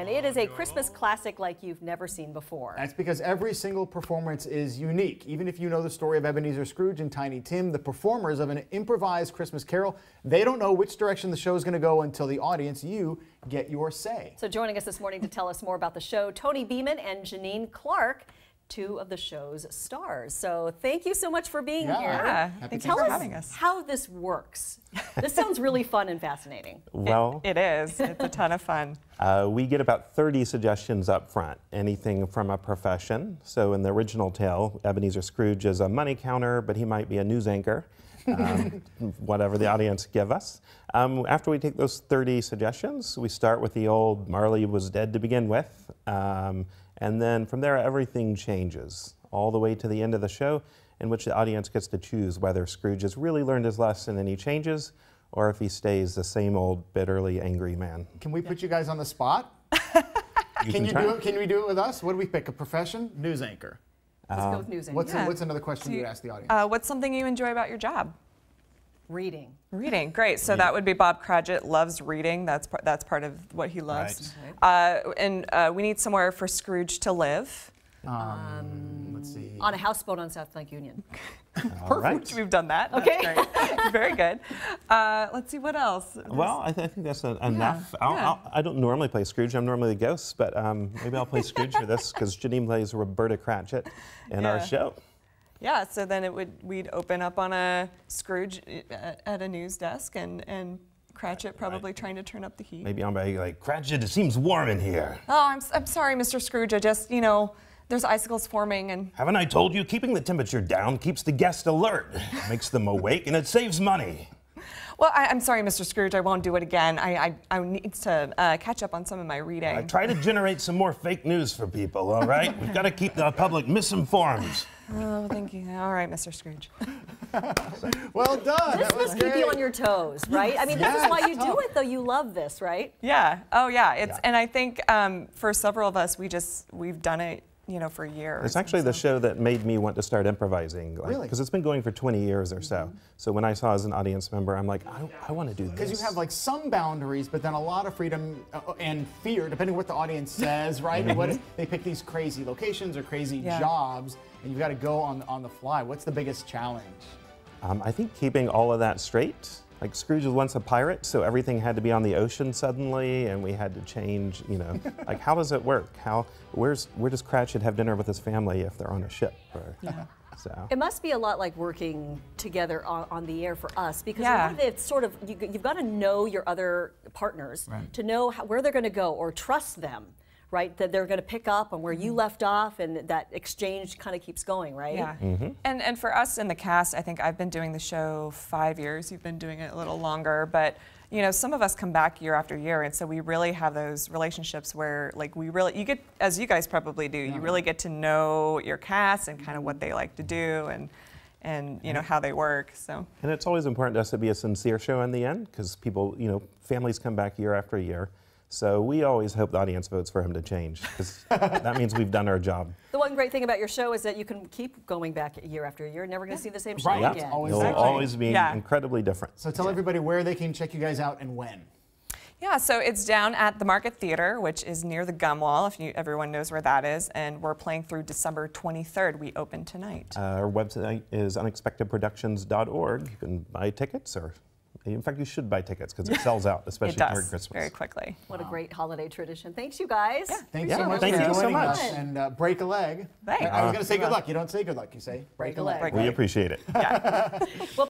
It is a Christmas classic like you've never seen before. That's because every single performance is unique. Even if you know the story of Ebenezer Scrooge and Tiny Tim, the performers of an improvised Christmas carol, they don't know which direction the show is going to go until the audience, you, get your say. So joining us this morning to tell us more about the show, Tony Beeman and Janine Clark, two of the show's stars. So thank you so much for being here. Yeah, and tell us how this works. This sounds really fun and fascinating. Well, it is. It's a ton of fun. We get about 30 suggestions up front, anything from a profession. So in the original tale, Ebenezer Scrooge is a money counter, but he might be a news anchor, whatever the audience give us. After we take those 30 suggestions, we start with the old Marley was dead to begin with. And then from there, everything changes all the way to the end of the show, in which the audience gets to choose whether Scrooge has really learned his lesson and he changes, or if he stays the same old bitterly angry man. Can we put you guys on the spot? Can we do it with us? What do we pick? A profession? News anchor. Let's go with news anchor. What's another question you ask the audience? What's something you enjoy about your job? Reading. Reading, great. So that would be Bob Cratchit loves reading. That's part of what he loves. Right. And we need somewhere for Scrooge to live. Let's see. On a houseboat on South Lake Union. Perfect. We've done that. Okay. That's great. Very good. Let's see what else. Well, I think that's enough. I don't normally play Scrooge. I'm normally the ghost, but maybe I'll play Scrooge for this because Janine plays Roberta Cratchit in our show. Yeah, so then we'd open up on a Scrooge at a news desk and Cratchit probably trying to turn up the heat. Maybe I'm like, Cratchit, it seems warm in here. Oh, I'm sorry, Mr. Scrooge. I just, there's icicles forming and... Haven't I told you, keeping the temperature down keeps the guest alert, makes them awake, and it saves money. Well, I'm sorry, Mr. Scrooge, I won't do it again. I need to catch up on some of my reading. I try to generate some more fake news for people, all right? We've got to keep the public misinformed. Oh, thank you. All right, Mr. Scrooge. Well done. This must keep you on your toes, right? I mean, this is why you do it, though. You love this, right? Yeah. Oh, yeah. And I think for several of us, we've done it, for years. It's actually the show that made me want to start improvising. Really? Because it's been going for 20 years or so. So when I saw as an audience member, I'm like, I want to do this. Because you have some boundaries, but then a lot of freedom and fear, depending on what the audience says, right? And what they pick these crazy locations or crazy jobs, and you've got to go on the fly. What's the biggest challenge? I think keeping all of that straight. Like Scrooge was once a pirate, so everything had to be on the ocean suddenly, and we had to change, like how does it work? Where does Cratchit have dinner with his family if they're on a ship? So. It must be a lot like working together on the air for us, because a lot of it's sort of, you've got to know your other partners to know where they're going to go or trust them. Right, that they're going to pick up on where you left off, and that exchange kind of keeps going, right? Yeah. And for us in the cast, I think I've been doing the show 5 years. You've been doing it a little longer, but some of us come back year after year, and so we really have those relationships where, like, you get, as you guys probably do, you really get to know your cast and kind of what they like to do and how they work. So. And it's always important to us to be a sincere show in the end, because people, families come back year after year. So we always hope the audience votes for him to change, because that means we've done our job. The one great thing about your show is that you can keep going back year after year, never going to see the same show again. It'll always be incredibly different. So tell everybody where they can check you guys out and when. Yeah, so it's down at the Market Theater, which is near the Gum Wall, if everyone knows where that is, and we're playing through December 23rd. We open tonight. Our website is unexpectedproductions.org. You can buy tickets, or in fact, you should buy tickets because it sells out, especially during Christmas. Very quickly. What a great holiday tradition. Thanks, you guys. Yeah. Thanks so much for joining us. And break a leg. Thanks. I was going to say good luck. You don't say good luck. You say break a leg. We appreciate it. Well,